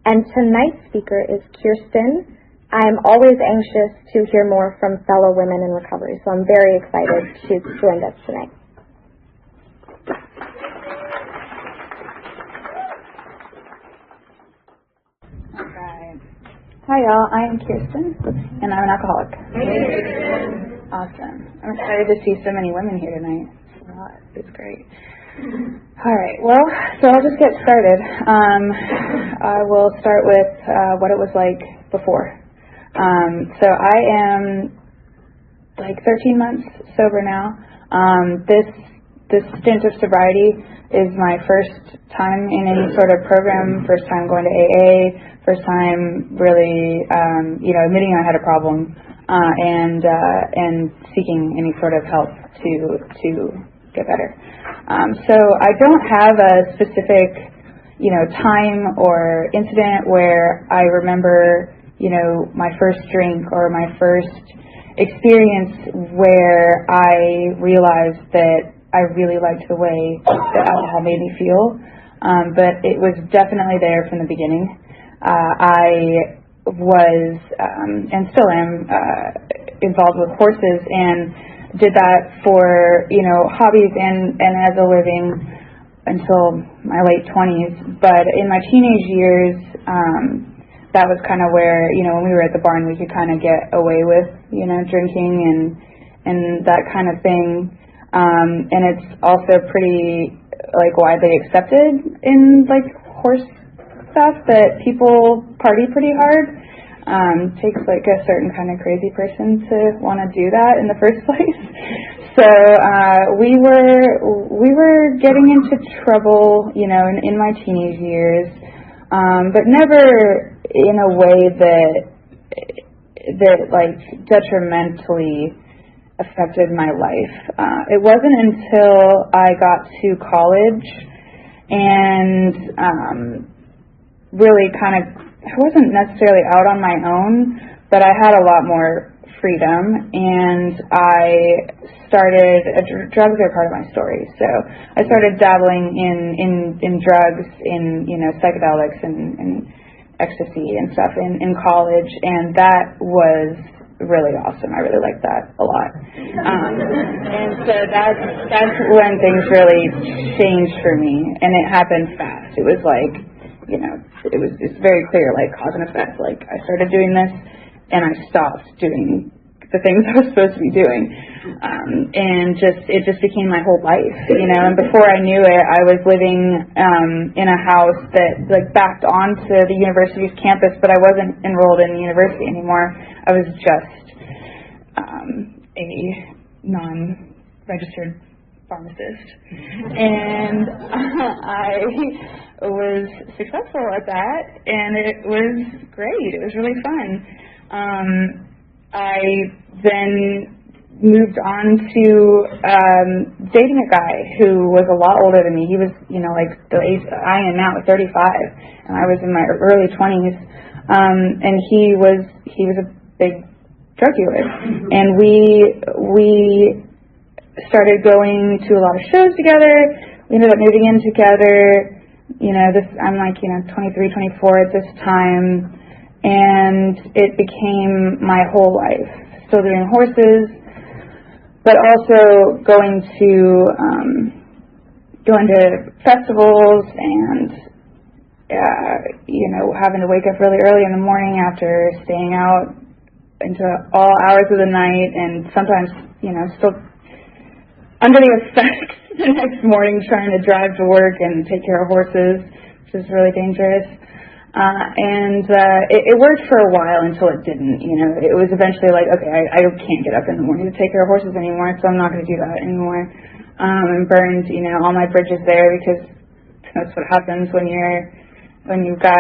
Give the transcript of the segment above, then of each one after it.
And tonight's speaker is Kristen. I'm always anxious to hear more from fellow women in recovery, so I'm very excited she's joined us tonight. Hi y'all, I am Kristen, and I'm an alcoholic. Awesome. I'm excited to see so many women here tonight. It's great. Alright, well, so I'll just get started. I will start with what it was like before. So I am like 13 months sober now. This stint of sobriety is my first time in any sort of program, first time going to AA, first time really, admitting I had a problem, and seeking any sort of help to get better. So I don't have a specific, time or incident where I remember, my first drink or my first experience where I realized that I really liked the way that alcohol made me feel, but it was definitely there from the beginning. I was, and still am, involved with horses and did that for, hobbies and as a living until my late 20s. But in my teenage years, that was kind of where, when we were at the barn, we could kind of get away with, drinking and that kind of thing. And it's also pretty, widely accepted in, horse stuff that people party pretty hard. Takes, a certain kind of crazy person to want to do that in the first place. So, we were getting into trouble, in my teenage years, but never in a way that detrimentally affected my life. It wasn't until I got to college and really I wasn't necessarily out on my own, but I had a lot more freedom, and I started, drugs are part of my story, so I started dabbling in drugs, in, psychedelics and ecstasy and stuff in college, and that was really awesome. I really liked that a lot. And so that's when things really changed for me, and it happened fast. It was it's very clear, cause and effect. I started doing this, and I stopped doing the things I was supposed to be doing. And it just became my whole life, and before I knew it, I was living in a house that backed onto the university's campus, but I wasn't enrolled in the university anymore. I was just a non-registered pharmacist, and I was successful at that, and it was great. It was really fun. I then moved on to dating a guy who was a lot older than me. He was, the age I am now, 35, and I was in my early 20s. And he was a big drug dealer, and we started going to a lot of shows together. We ended up moving in together. I'm 23, 24 at this time, and it became my whole life. Still doing horses, but also going to festivals and having to wake up really early in the morning after staying out into all hours of the night, and sometimes still under the effects the next morning trying to drive to work and take care of horses, which is really dangerous. It worked for a while until it didn't. It was eventually okay, I can't get up in the morning to take care of horses anymore, so I'm not going to do that anymore. And burned, all my bridges there, because that's what happens when you've got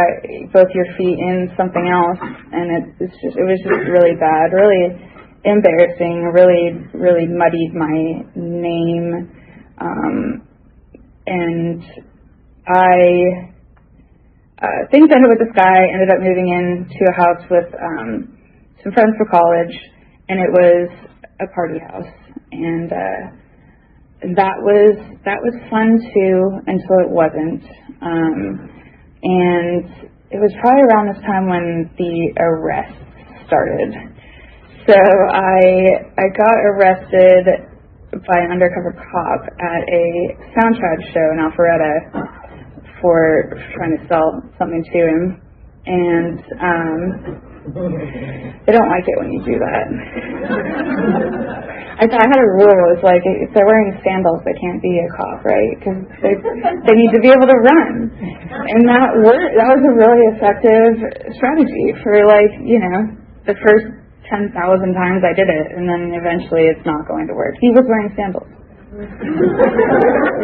both your feet in something else, and it was just really bad, really embarrassing, really muddied my name, and things ended with this guy. Ended up moving into a house with some friends for college, and it was a party house, and that was fun too until it wasn't. And it was probably around this time when the arrests started. So I got arrested by an undercover cop at a soundtrack show in Alpharetta for trying to sell something to him. And they don't like it when you do that. I had a rule. It's like, if they're wearing sandals, they can't be a cop, right? Because they need to be able to run. And that worked. That was a really effective strategy for, like, you know, the first 10,000 times I did it, and then eventually it's not going to work. He was wearing sandals. It's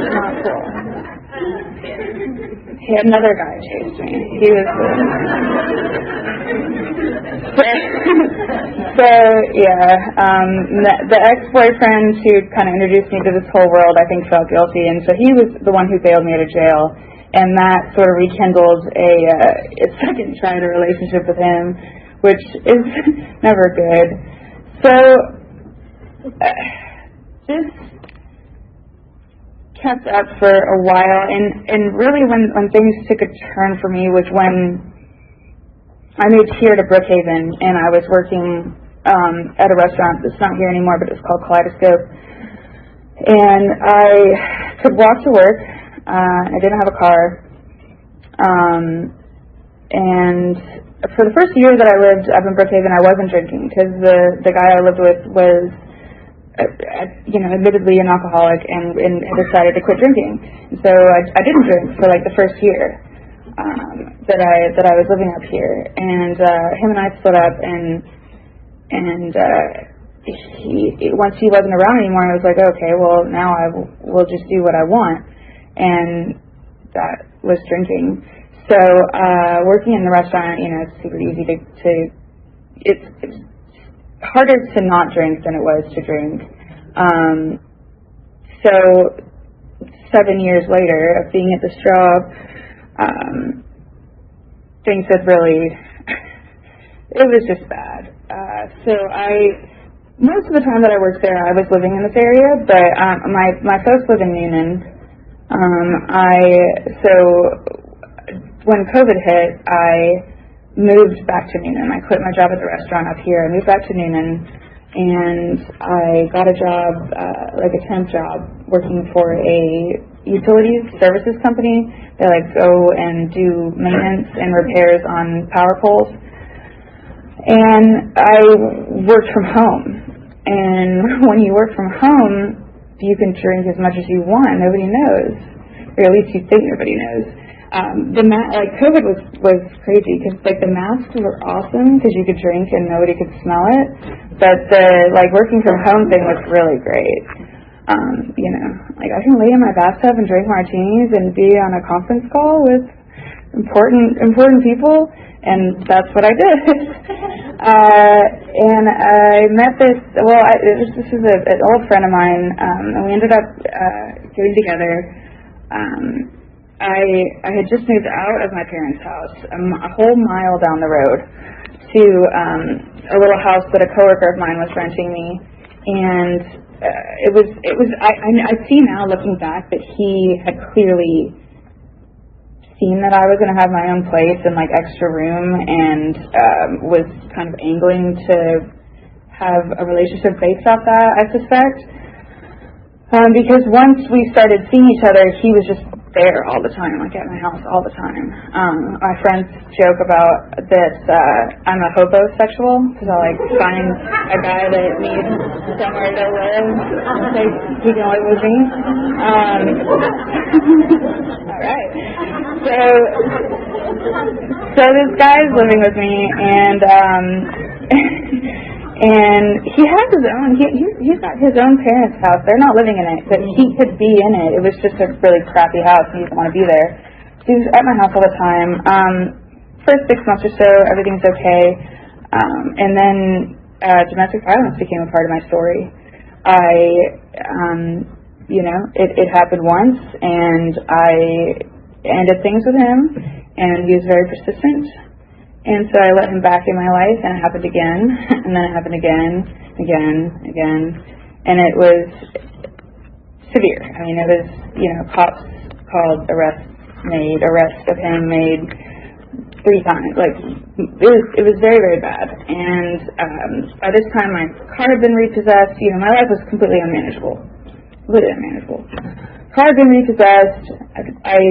not cool. Another guy chased me. He was so yeah. The ex-boyfriend who kind of introduced me to this whole world, I think, felt guilty, and so he was the one who bailed me out of jail, and that sort of rekindled a second try at a relationship with him, which is never good. So just kept up for a while, and really when things took a turn for me was when I moved here to Brookhaven, and I was working at a restaurant that's not here anymore, but it's called Kaleidoscope, and I could walk to work. I didn't have a car, and for the first year that I lived up in Brookhaven, I wasn't drinking, because the guy I lived with was admittedly an alcoholic and had decided to quit drinking. And so I didn't drink for like the first year that I was living up here. And him and I split up, and once he wasn't around anymore, I was like, okay, well, now I will just do what I want, and that was drinking. So working in the restaurant, it's super easy to it's harder to not drink than it was to drink. So 7 years later of being at this job, things had really, it was just bad. So most of the time that I worked there, I was living in this area, but my folks live in Newnan. So when COVID hit, I moved back to Newnan. I quit my job at the restaurant up here. I moved back to Newnan, and I got a job, like a temp job, working for a utilities services company. They go and do maintenance and repairs on power poles. And I worked from home. And when you work from home, you can drink as much as you want. Nobody knows, or at least you think nobody knows. COVID was crazy, because the masks were awesome because you could drink and nobody could smell it, but the working from home thing was really great. I can lay in my bathtub and drink martinis and be on a conference call with important people, and that's what I did. And I met this is an old friend of mine, and we ended up getting together. I had just moved out of my parents' house, a whole mile down the road, to a little house that a coworker of mine was renting me, and I see now, looking back, that he had clearly seen that I was going to have my own place and extra room, and was kind of angling to have a relationship based off that, I suspect. Because once we started seeing each other, he was just there all the time, at my house all the time. My friends joke about that I'm a hobosexual, because I'll find a guy that needs somewhere to live, he can live with me. All right. So this guy's living with me, and and he has his own, he's got his own parents' house. They're not living in it, but he could be in it. It was just a really crappy house, and he didn't want to be there. So he was at my house all the time. First 6 months or so, everything's okay. And then domestic violence became a part of my story. It happened once, and I ended things with him, and he was very persistent. And so I let him back in my life, and it happened again, and then it happened again, and it was severe. I mean, it was, cops called, arrest of him made, 3 times. Like, it was very, very bad. And by this time, my car had been repossessed. You know, my life was completely unmanageable. Car had been repossessed. I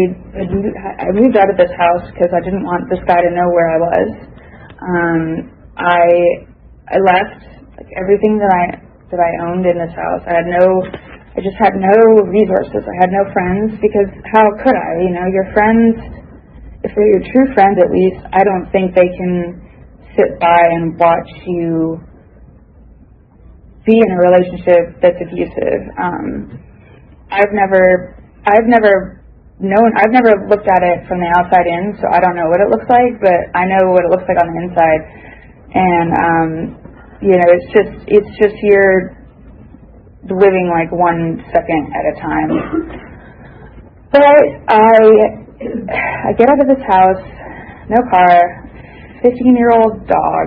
moved out of this house because I didn't want this guy to know where I was. I left like everything that I owned in this house. I just had no resources. I had no friends, because how could I? You know, your friends, if they're your true friends at least, I don't think they can sit by and watch you be in a relationship that's abusive. I've never looked at it from the outside in, so I don't know what it looks like, but I know what it looks like on the inside. And you know, it's just you're living like 1 second at a time. But I get out of this house, no car, 15-year-old dog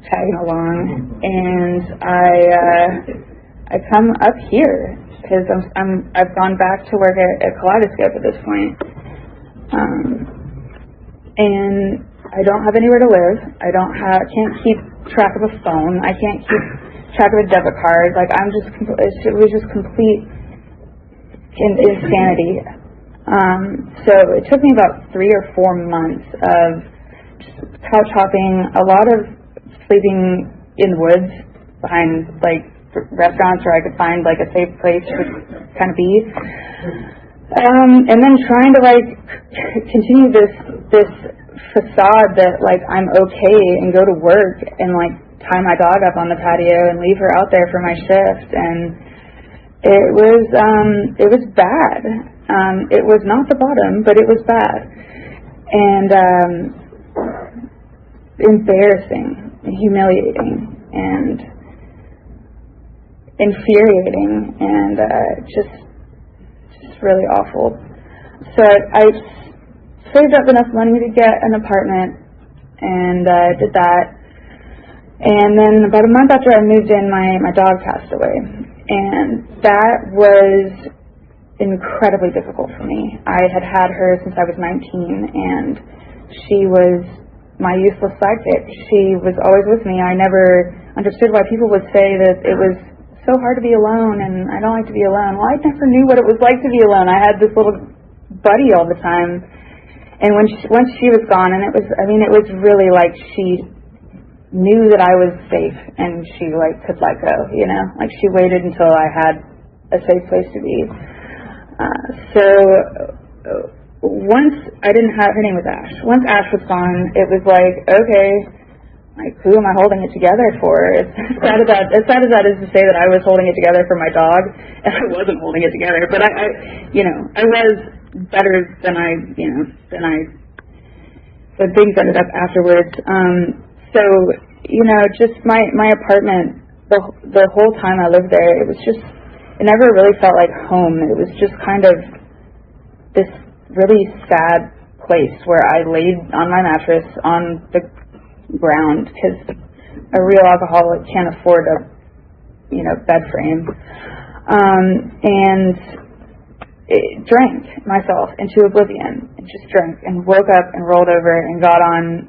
tagging along, and I come up here because I've gone back to work at Kaleidoscope at this point, and I don't have anywhere to live. Can't keep track of a phone. I can't keep track of a debit card. Like, it was just complete insanity. So it took me about 3 or 4 months of just couch hopping, a lot of sleeping in the woods behind like restaurants where I could find like a safe place to kind of be, and then trying to like continue this facade that like I'm okay and go to work and like tie my dog up on the patio and leave her out there for my shift. And it was bad. It was not the bottom, but it was bad and embarrassing, humiliating, and infuriating, and just really awful. So I saved up enough money to get an apartment, and did that. And then about a month after I moved in, my dog passed away, and that was incredibly difficult for me. I had her since I was 19, and she was my useless sidekick. She was always with me. I never understood why people would say that it was so hard to be alone, and I don't like to be alone. Well, I never knew what it was like to be alone. I had this little buddy all the time, and once she was gone, and it was really like she knew that I was safe, and she like could let go, you know, like she waited until I had a safe place to be. So once I didn't have, her name was Ash. Once Ash was gone, it was like, okay, like, who am I holding it together for? As sad as that is to say that I was holding it together for my dog, and I wasn't holding it together, but I was better than but things ended up afterwards. So, you know, just my apartment, the whole time I lived there, it never really felt like home. It was just kind of this really sad place where I laid on my mattress on the ground, because a real alcoholic can't afford a bed frame, and drank myself into oblivion, and just drank and woke up and rolled over and got on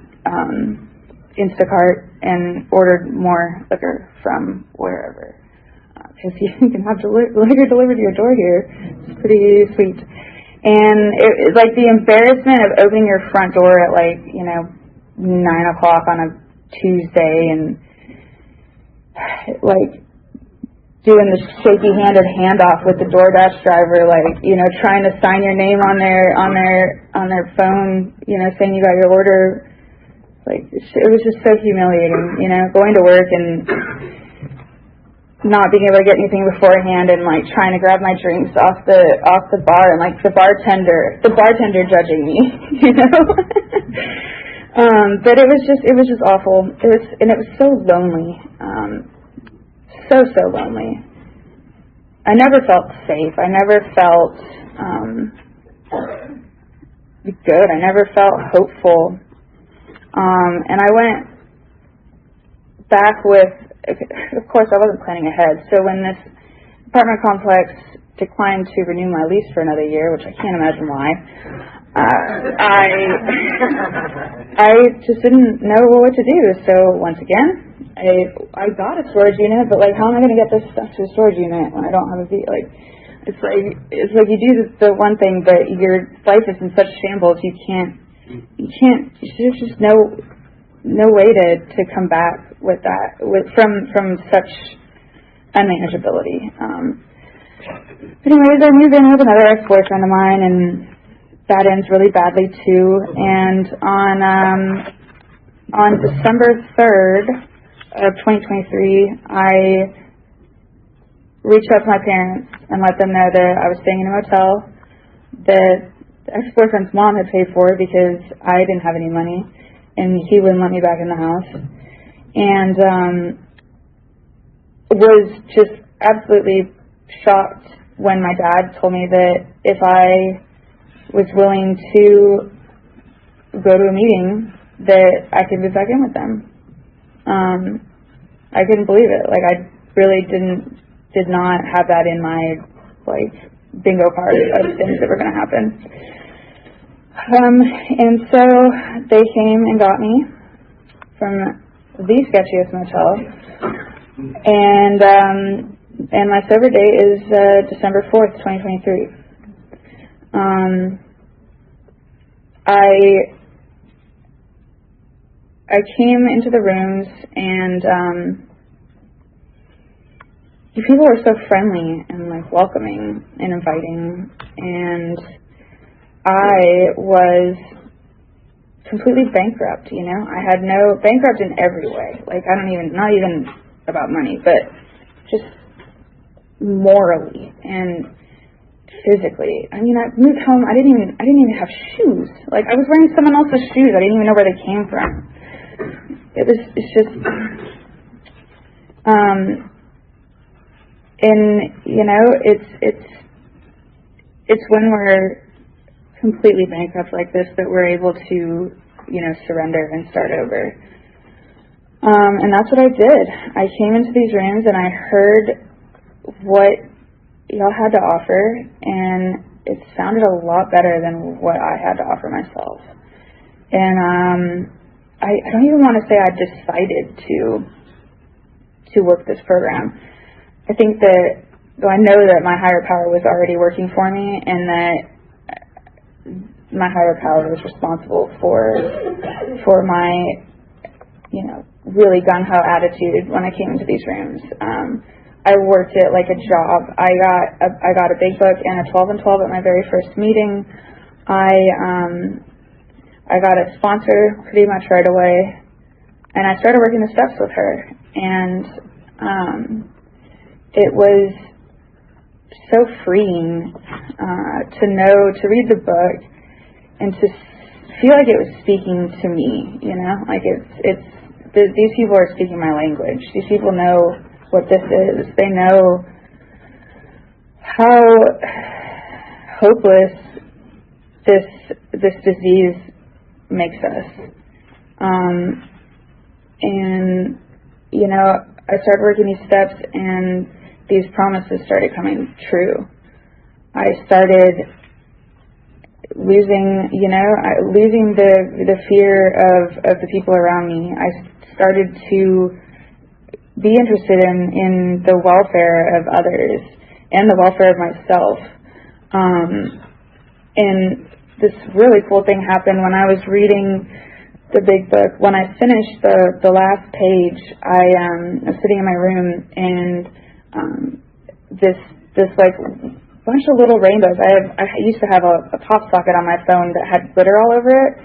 Instacart and ordered more liquor from wherever, because you can have liquor delivered to your door here. It's pretty sweet. And it like the embarrassment of opening your front door at 9 o'clock on a Tuesday, and like doing the shaky-handed handoff with the DoorDash driver, trying to sign your name on their phone, saying you got your order. Like, it was just so humiliating, going to work and not being able to get anything beforehand, and trying to grab my drinks off the bar, and the bartender judging me, but it was just awful. It was so lonely, so lonely. I never felt safe. I never felt good. I never felt hopeful. And I went back with, of course, I wasn't planning ahead. So when this apartment complex declined to renew my lease for another year, which I can't imagine why, I just didn't know what to do. So once again, I got a storage unit, but like, how am I going to get this stuff to a storage unit when I don't have a vehicle? Like, it's like you do the one thing, but your life is in such shambles. You can't. There's just no way to come back with that from such unmanageability. Anyways, I moved in with another ex-boyfriend of mine, and that ends really badly too. And on December 3rd of 2023, I reached out to my parents and let them know that I was staying in a motel that the ex-boyfriend's mom had paid for because I didn't have any money, and he wouldn't let me back in the house. And was just absolutely shocked when my dad told me that if I was willing to go to a meeting, that I could move back in with them. I couldn't believe it. Like, I really did not have that in my, like, bingo card of things that were going to happen. And so they came and got me from the sketchiest motel. And my sober date is December 4th, 2023. I came into the rooms, and the people were so friendly and like welcoming and inviting, and I was completely bankrupt. You know, I had no bankrupt in every way. Like, not even about money, but just morally and physically. I mean, I moved home. I didn't even have shoes. Like, I was wearing someone else's shoes. I didn't even know where they came from. It's just, and you know, it's when we're completely bankrupt like this that we're able to, you know, surrender and start over. And that's what I did. I came into these rooms and I heard what y'all had to offer, and it sounded a lot better than what I had to offer myself. And I don't even want to say I decided to work this program. I think that, though I know that my higher power was already working for me, and that my higher power was responsible for my, you know, really gung-ho attitude when I came into these rooms. I worked it like a job. I got a big book and a 12 and 12 at my very first meeting. I got a sponsor pretty much right away, and I started working the steps with her. And it was so freeing to read the book and to feel like it was speaking to me. You know, like these people are speaking my language. These people know what this is. They know how hopeless this disease makes us. And, you know, I started working these steps, and these promises started coming true. I started losing the fear of the people around me. I started to be interested in the welfare of others and the welfare of myself. And this really cool thing happened when I was reading the big book. When I finished the last page, I was sitting in my room, and this like bunch of little rainbows. I used to have a pop socket on my phone that had glitter all over it,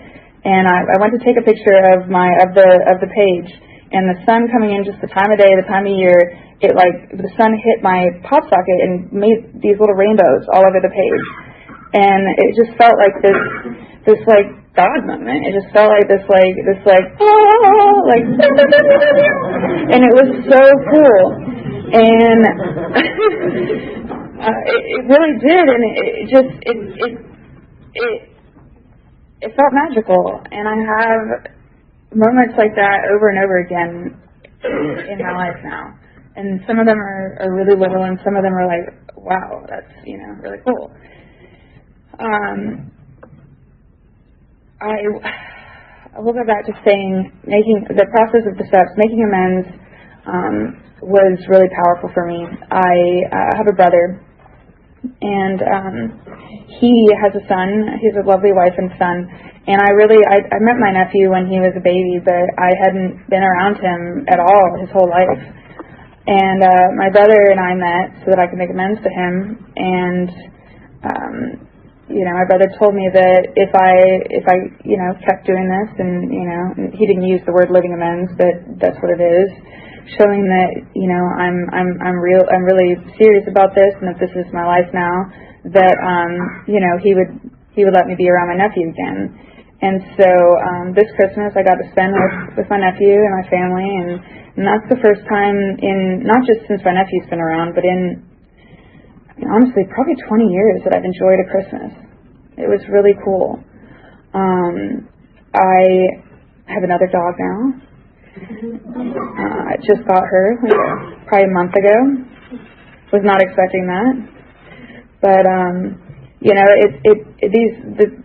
and I went to take a picture of the page, and the sun coming in, just the time of day, the time of year, it like the sun hit my pop socket and made these little rainbows all over the page, and it just felt like this like God moment. It just felt like this and it was so cool, and it really did, and it felt magical. And I have moments like that over and over again in my life now, and some of them are really little, and some of them are like, wow, that's, you know, really cool. I will go back to saying making the process of the steps, making amends, was really powerful for me. I have a brother, and he has a son. He has a lovely wife and son. And I met my nephew when he was a baby, but I hadn't been around him at all his whole life. And my brother and I met so that I could make amends to him. And my brother told me that if I kept doing this, and he didn't use the word living amends, but that's what it is, showing that I'm really serious about this, and that this is my life now, that he would let me be around my nephew again. And so this Christmas I got to spend with my nephew and my family, and that's the first time in, not just since my nephew's been around, but in honestly probably 20 years that I've enjoyed a Christmas. It was really cool. I have another dog now. I just got her probably a month ago. Was not expecting that, but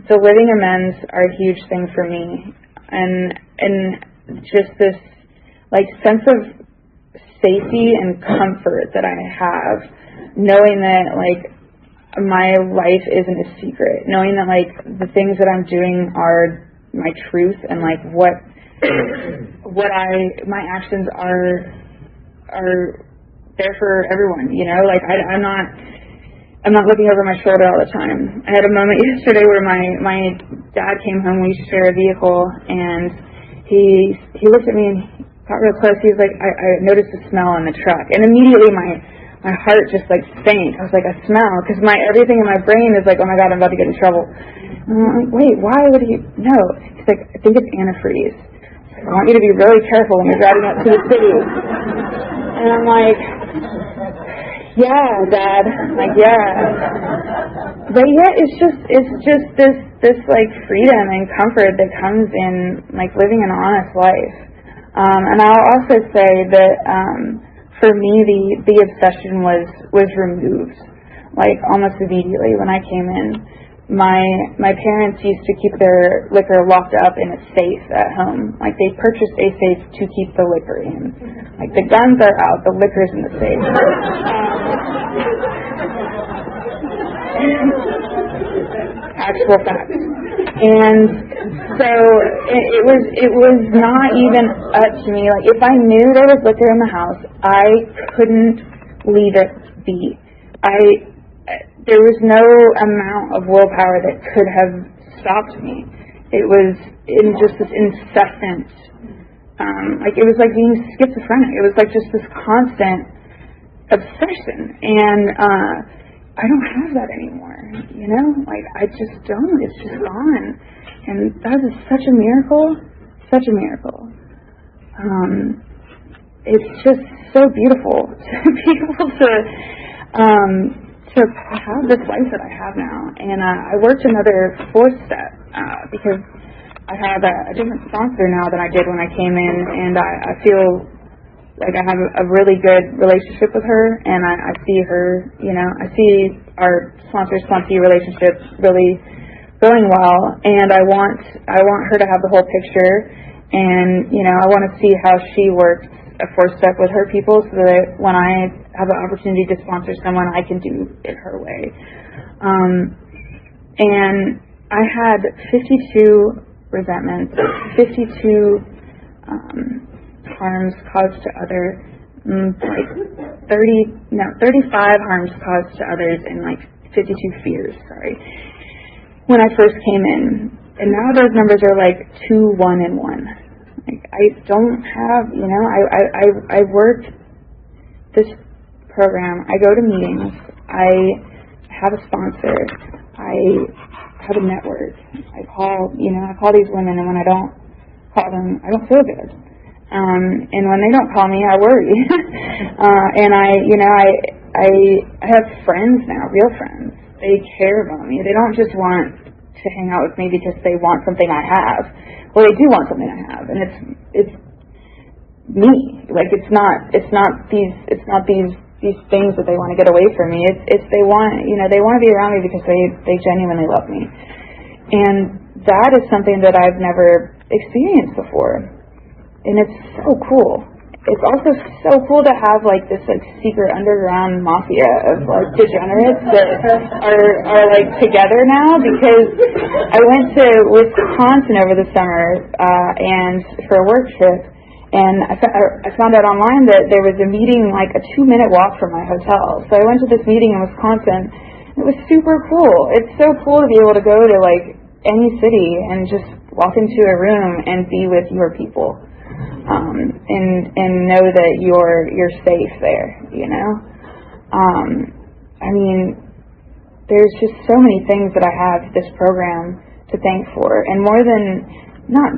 the living amends are a huge thing for me, and just this sense of safety and comfort that I have, knowing that my life isn't a secret, knowing that the things that I'm doing are my truth, and my actions are there for everyone, I'm not looking over my shoulder all the time. I had a moment yesterday where my dad came home. We share a vehicle, and he looked at me and he got real close. He was like, I noticed a smell in the truck, and immediately my heart just sank. I was like, a smell, because everything in my brain is like, oh my God, I'm about to get in trouble. And I'm like, wait, why would he know? He's like, I think it's antifreeze. I want you to be really careful when you're driving up to the city. And I'm like, yeah, Dad. Yeah. But yeah, it's just this freedom and comfort that comes in living an honest life. And I'll also say that for me the obsession was removed almost immediately when I came in. My parents used to keep their liquor locked up in a safe at home. They purchased a safe to keep the liquor in. The guns are out, the liquor's in the safe. Actual fact. And so it was not even up to me. If I knew there was liquor in the house, I couldn't leave it be. There was no amount of willpower that could have stopped me. It was in just this incessant, it was like being schizophrenic. It was just this constant obsession. And I don't have that anymore, I just don't. It's just gone. And that is such a miracle, such a miracle. It's just so beautiful to be able to have this life that I have now. And I worked another fourth step because I have a different sponsor now than I did when I came in, and I feel like I have a really good relationship with her, and I see her, I see our sponsor-sponsee relationship really going well, and I want her to have the whole picture, and I want to see how she works a fourth step with her people, so that when I have an opportunity to sponsor someone, I can do it her way. And I had 52 resentments, 52 harms caused to others, 35 harms caused to others, and 52 fears, when I first came in. And now those numbers are 2, 1, and 1. I don't have, I work this program, I go to meetings, I have a sponsor, I have a network, I call these women, and when I don't call them, I don't feel good. And when they don't call me, I worry. And I have friends now, real friends. They care about me. They don't just want to hang out with me because they want something I have. Well, they do want something I have, and it's me. It's not these things that they want to get away from me. It's they want to be around me because they genuinely love me. And that is something that I've never experienced before, and it's so cool. It's also so cool to have like this like secret underground mafia of like degenerates that are like together now, because I went to Wisconsin over the summer and for a work trip, and I found out online that there was a meeting like a 2-minute walk from my hotel. So I went to this meeting in Wisconsin. It was super cool. It's so cool to be able to go to like any city and just walk into a room and be with your people. And know that you're safe there, you know. I mean, there's just so many things that I have this program to thank for, and more than not,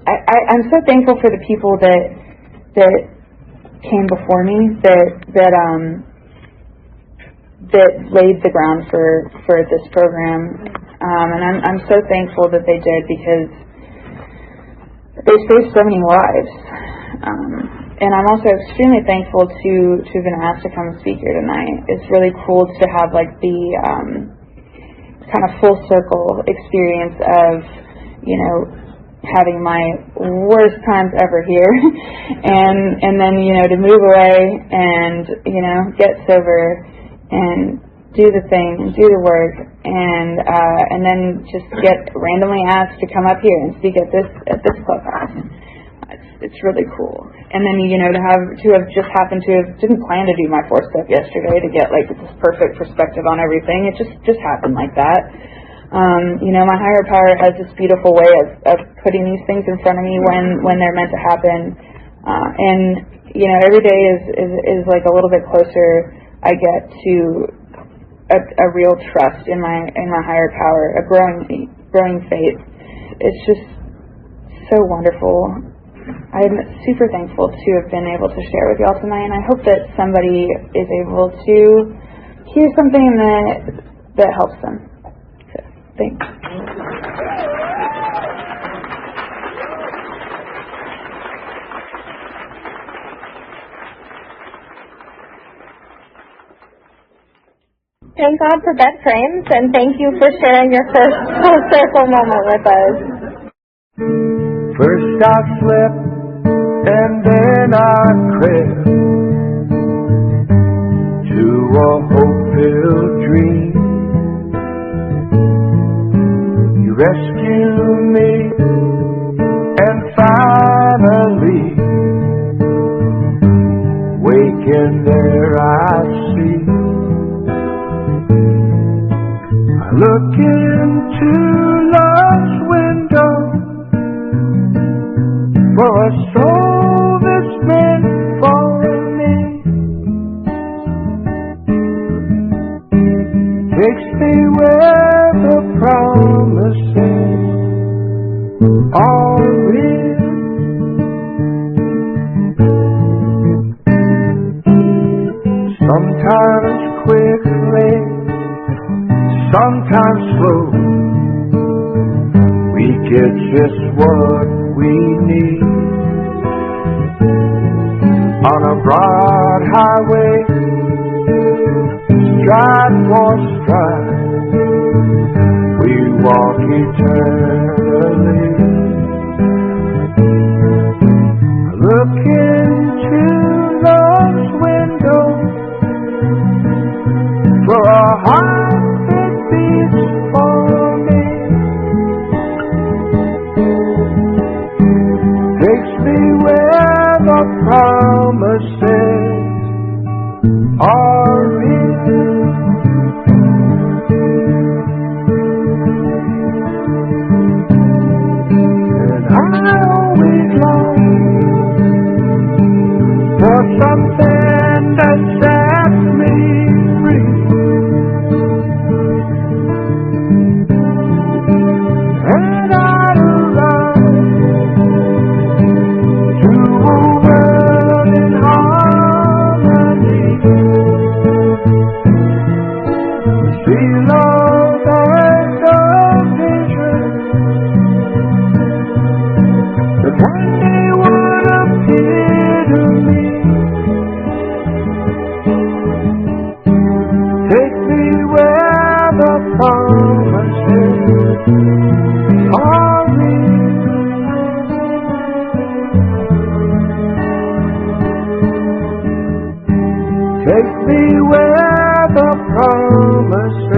I'm so thankful for the people that came before me, that laid the ground for this program, and I'm so thankful that they did, because they saved so many lives. And I'm also extremely thankful to have been asked to come and speak here tonight. It's really cool to have like the kind of full circle experience of, you know, having my worst times ever here and then, you know, to move away and, you know, get sober and do the thing and do the work, and then just get randomly asked to come up here and speak at this clubhouse. It's really cool. And then, you know, to have just happened to have didn't plan to do my 4-step yesterday to get like this perfect perspective on everything. It just happened like that. You know, my higher power has this beautiful way of putting these things in front of me when they're meant to happen. And you know, every day is like a little bit closer I get to a real trust in my higher power, a growing faith. It's just so wonderful. I'm super thankful to have been able to share with y'all tonight, and I hope that somebody is able to hear something that helps them. So, thanks. Thank God for bed frames, and thank you for sharing your first full circle moment with us. First I slept, and then I crept to a hope-filled dream. You rescued me, and finally, waking there I see. I look into love's window for a soul that's meant for me. Takes me where the promises are real. Sometimes quickly, sometimes slow, we get just what we need. On a broad highway, stride for stride, we walk eternally. Look into love's window for a heart that beats for me. Takes me where the promises are real. silver